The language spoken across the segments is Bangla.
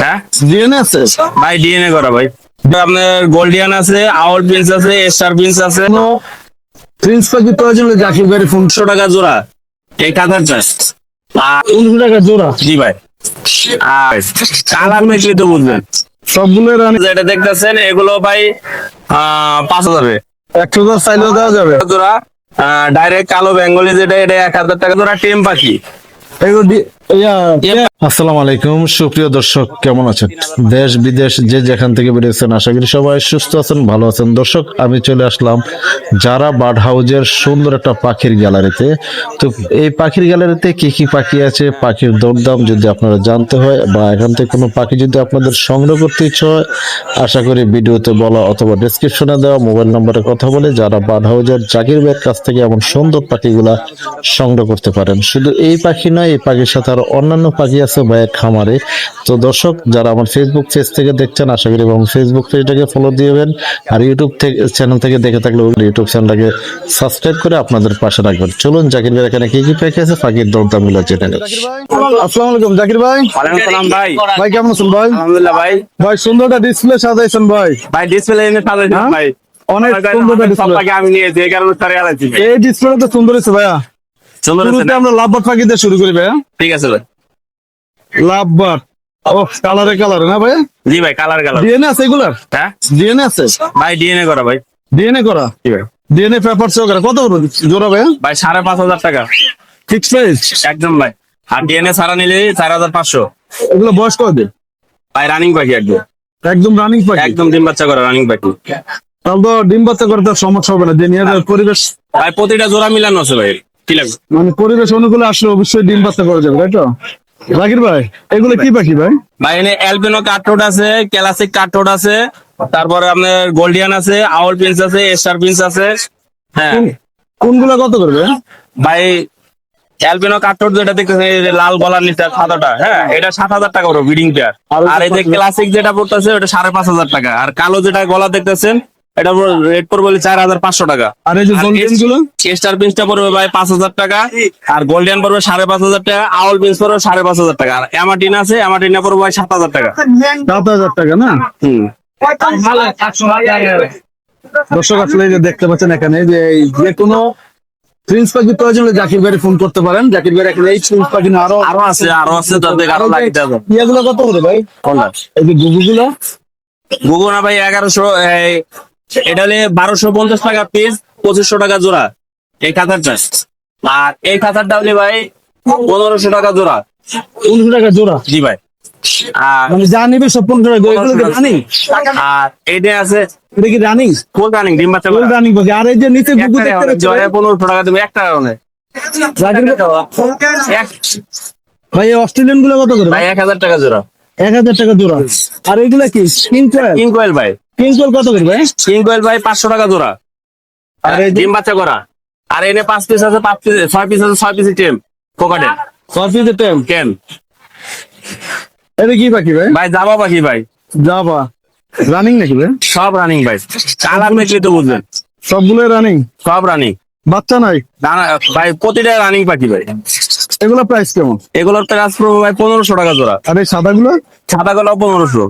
হ্যাঁ ডিএনএ আছে? ভাই ডিএনএ করা ভাই। আপনার গোল্ডিয়ান আছে, আউল প্রিন্স আছে, এস্টার প্রিন্স আছে। প্রিন্স পাখি প্রয়োজন হলে জাকির ভাইয়ের ফোন। 100 টাকা জোড়া এই কাঁথার চাষ। 19 টাকা জোড়া? জি ভাই। আর কালার মেশিন তো বুঝবেন সবগুলো রানি? যেটা দেখতেছেন এগুলো ভাই 5,000 100 চাইলেও দেওয়া যাবে? জোড়া। ডাইরেক্ট কালো বেঙ্গলি যেটা এটা 1,000 টাকা জোড়া। টেম পাখি। আসসালামু আলাইকুম সুপ্রিয় দর্শক, কেমন আছেন? দেশ বিদেশ যে যেখান থেকে বেরিয়েছেন, আশা করি সবাই সুস্থ আছেন, ভালো আছেন। দর্শক, আমি চলে আসলাম যারা বার্ড হাউজের সুন্দর একটা পাখির গ্যালারিতে। তো এই পাখির গ্যালারিতে কি কি পাখি আছে, পাখির দরদাম যদি আপনারা জানতে হয় বা এখান থেকে কোনো পাখি যদি আপনাদের সংগ্রহ করতে ইচ্ছে হয়, আশা করি ভিডিওতে বলা অথবা ডেসক্রিপশনে দেওয়া মোবাইল নম্বরে কথা বলে যারা বার্ড হাউজের জাকির ভাইয়ের কাছ থেকে এমন সুন্দর পাখিগুলা সংগ্রহ করতে পারেন। শুধু এই পাখি নয়, এই পাখির সাথে আরো অন্যান্য পাখি আছে ভাইয়ের খামারে। তো দর্শক, যারা আমার ফেসবুক পেজ থেকে দেখছেন, আশা করি এবং ফেসবুক পেজটাকে ফলো দিবেন, আর ইউটিউব থেকে চ্যানেল থেকে দেখে থাকলে ইউটিউব চ্যানেলটাকে সাবস্ক্রাইব করে আপনাদের পাশে রাখবেন। চলুন জাকির ভাই এখানে কি কি পাখি আছে পাখির দরদাম গুলো জেনে নেব। আসসালামু আলাইকুম জাকির ভাই। ওয়ালাইকুম আসসালাম ভাই। ভাই কেমন আছেন ভাই? আলহামদুলিল্লাহ ভাই। ভাই সুন্দরটা ডিসপ্লে সাজাইছেন ভাই। ভাই ডিসপ্লে এনে সাজাইছেন ভাই। অনেক সুন্দর সব ডিসপ্লে। পাখি আমি নিয়েছি এই কারণে সারে আলাইছি। এই ডিসপ্লেটা তো সুন্দর হয়েছে ভাইয়া। সুন্দর আছে শুরুতে না? আমরা লাভবার্ড পাখি দিয়ে শুরু করি ভাইয়া। ঠিক আছে ভাই। লাভবার্ড, ও কালারে কালারে না ভাইয়া? জি ভাই, কালার কালার। ডিএনএ আছে এগুলার? হ্যাঁ ডিএনএ আছে? ভাই ডিএনএ করা ভাই। ডিএনএ করা? জি ভাই। ডিএনএ পেপার সহকারে কত করে জোড়া ভাইয়া? ভাই 5,500 টাকা ফিক্স প্রাইস? একদম ভাই। আর ডিএনএ ছাড়া নিলে 4,500। এগুলো বয়স কবে? ভাই রানিং পাখি একদম। একদম রানিং পাখি? একদম ডিম বাচ্চা করা রানিং পাখি। তাহলে তো ডিম বাচ্চা করতে আর সমস্যা হবে না, যে নিয়ে যাবে পরিবেশ। ভাই প্রতিটা জোড়া মিলানো আছে ভাই। কি লাগবে? মানে পরিবেশ অনুকূলে আসলে অবশ্যই ডিম বাচ্চা করা যাবে, তাই তো? জাকির ভাই এগুলো কি পাখি ভাই? ভাই এনে অ্যালবিনো কাঠঠোঁট আছে, ক্লাসিক কাঠঠোঁট আছে, তারপরে আপনার গোল্ডিয়ান আছে, আউল প্রিন্স আছে, এস্টার প্রিন্স আছে। হ্যাঁ কোনগুলা কত করবে? ভাই অ্যালবিনো কাঠঠোঁট যেটা দেখতেছেন এই যে লাল গলার নিচে সাদাটা, হ্যাঁ এটা 7,000 টাকা করে ব্রিডিং পেয়ার। আর এই যে ক্লাসিক যেটা পড়তেছে ওটা 5,500 টাকা। আর কালো যেটা গলা দেখতেছেন এটা রেট পড়বে 4,500 টাকা। আর এই যে গোল্ডেন গুলো? স্টার প্রিন্সটা পড়বে ভাই 5,000 টাকা। আর গোল্ডেন পড়বে 5,500 টাকা। আউল প্রিন্স পড়বে 5,500 টাকা। আর অ্যামাটিনা আছে, অ্যামাটিনা পড়বে ভাই 7,000 টাকা। 7,000 টাকা না? হুম। দর্শক আসলে এই যে দেখতে পাচ্ছেন এখানে যে যে কোনো প্রিন্স পাখি প্রয়োজন হলে জাকির ভাইয়ের ফোন করতে পারেন। জাকির ভাই এখানে এই প্রিন্স পাখি না আরো আরো আছে তাদের আরো লাগতে হবে। ইয়েগুলো কত করে ভাই? কোনটা? এই যে গুগুগুলো? গুগনা ভাই 1100। এটা হলে 1,250 টাকা পিস, 2,500 টাকা জোড়া এই কাঁথার চাষ। আর এই কাঁথারটা হলে ভাই 1,500 টাকা জোড়া। 19 টাকা জোড়া? জি ভাই। আর মানে যা নিবে সব 15 টাকা। এগুলো কি রানিং? আর এইটা আছে এটা কি রানিং? ফুল রানিং ডিম বাচ্চা ফুল করা। রানিং পাখি। আর এই যে নিচে গুগু একটা দেখতে পাচ্ছেন? জোড়ায় 1,500 টাকা দেবে একটা কারণে। জাকির ভাই এই অস্ট্রেলিয়ান গুলো কত করে ভাই 1,000 টাকা জোড়া। 1,000 টাকা জোড়া? আর এগুলা কি কিং কোয়েল? কিং কোয়েল ভাই। কিং কোয়েল কত করে ভাই? কিং কোয়েল ভাই 500 টাকা জোড়া। আর এই যে ডিম বাচ্চা করা। আর এনে 5 পিস আছে, 5 পিস 6 পিস আছে, 6 পিস টেম কোকাটেল কফিতে টেম কেন। এটা কি পাখি ভাই? ভাই জাবা পাখি ভাই। জাভা রানিং নাকি ভাই? সব রানিং ভাই। কালার মেখলে তো বুঝবেন। সবগুলো রানিং? সব রানিং। বাচ্চা নাই? ভাই প্রতিটা রানিং পাখি ভাই। এগুলো প্রাইস কেমন? এগুলোর প্রাইস পড়বে ভাই 1,500 টাকা জোড়া। আর এই সাদা গুলো? সাদা গুলো 1,500।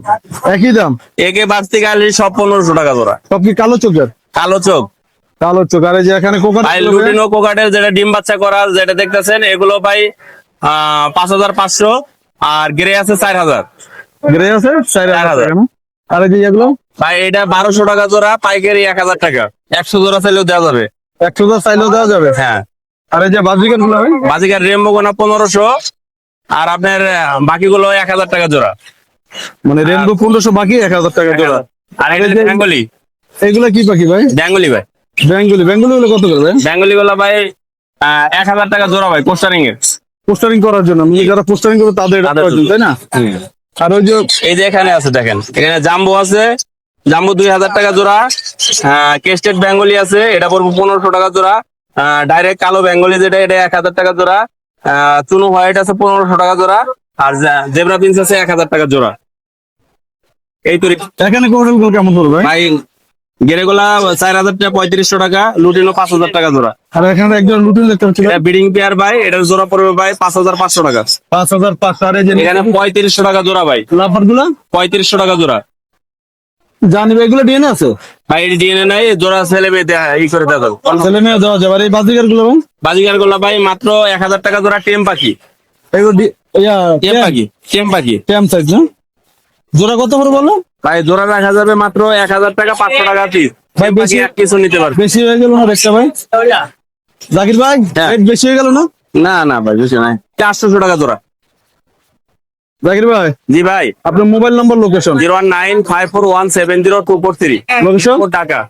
একই দাম? একে বাড়তি গালি সব 1,500 টাকা জোড়া। সব কি কালো চোখের? কালো চোখ কালো চোখ। আর এই যে এখানে কোকার ভাই লুটিনো কোকাটেল যেটা ডিম বাচ্চা করা যেটা দেখতেছেন এগুলো ভাই 5,500। আর গ্রে আছে 4,000। গ্রে আছে 4,000 টাকা না? আর এই যে এগুলো? ভাই এটা 1,200 টাকা জোড়া, পাইকারি 1,000 টাকা। 100 জোড়া চাইলেও দেওয়া যাবে। 100 চাইলেও দেওয়া যাবে? হ্যাঁ। আর এই যে বাজিকার গুলো ভাই? বাজিকার রেমবো গোনা 1,500। আর আপনার বাকিগুলো 1,000 টাকা জোড়া। মানে রেনবো 1500, বাকি 1,000 টাকা জোড়া। আর এটা বেঙ্গলি। এগুলা কি পাখি ভাই? বেঙ্গলি ভাই। বেঙ্গলি? বেঙ্গলি গুলো কত করে ভাই? বেঙ্গলি গুলো ভাই 1,000 টাকা জোড়া ভাই পোস্টারিং এর। পোস্টারিং করার জন্য মানে যারা পোস্টারিং করে তাদের এটা তাদের প্রয়োজন, তাই না? আর ওই যে এই যে এখানে আছে দেখেন, এখানে জাম্বো আছে। জাম্বো 2,000 টাকা জোড়া। কেস্টেড বেঙ্গলি আছে, এটা পড়বে 1,500 টাকা জোড়া। ডাইরেক্ট কালো বেঙ্গলি যেটা এটা 1,000 টাকা জোড়া। চুনো হোয়াইট আছে 1,500 টাকা জোড়া। আর জেব্রা প্রিন্স আছে 1,000 টাকা জোড়া। এই তো এখানে কোকাটেল গুলো কেমন করবে ভাই? ভাই গেরেগুলা 4,000 টাকা, 3500 টাকা, লুটিনো 5,000 টাকা জোড়া। আর এখানে একজন লুটিন দেখতে পাচ্ছি এটা ব্রিডিং পেয়ার ভাই, এটার জোড়া পড়বে ভাই 5,500 টাকা। 5,500। আর এই যে এখানে 3500 টাকা জোড়া ভাই, লাফার গুলা 3500 টাকা জোড়া। জানি ভাই, এগুলো ডিএনএ আছে? ভাই এর ডিএনএ নাই, জোড়া ছেলে মেয়ে ই করে দেওয়া যাবে। ছেলে মেয়ে দেওয়া যাবে। আর এই বাজিকার গুলো ভাই? বাজিগার গুলা ভাই মাত্র 1,000 টাকা জোড়া। টেম পাখি, এগুলো টেম পাখি, টেম পাখি টেম সাইজ না? জোড়া কত করে বলো? ভাই জোড়া রাখা যাবে মাত্র 1,000 টাকা, 500 টাকা পিস। ভাই ভাই বেশি বেশি- এক কিছু নিতে পারবে। বেশি হয়ে গেল না রেটটা ভাই? জাকির ভাই, হ্যাঁ। রেট বেশি হয়ে গেল না? না না ভাই বেশি নাই, 400 টাকা জোড়া। জাকির ভাই, জি ভাই, আপনার মোবাইল নম্বর, লোকেশন। 01954170243 লোকেশন? টাকা।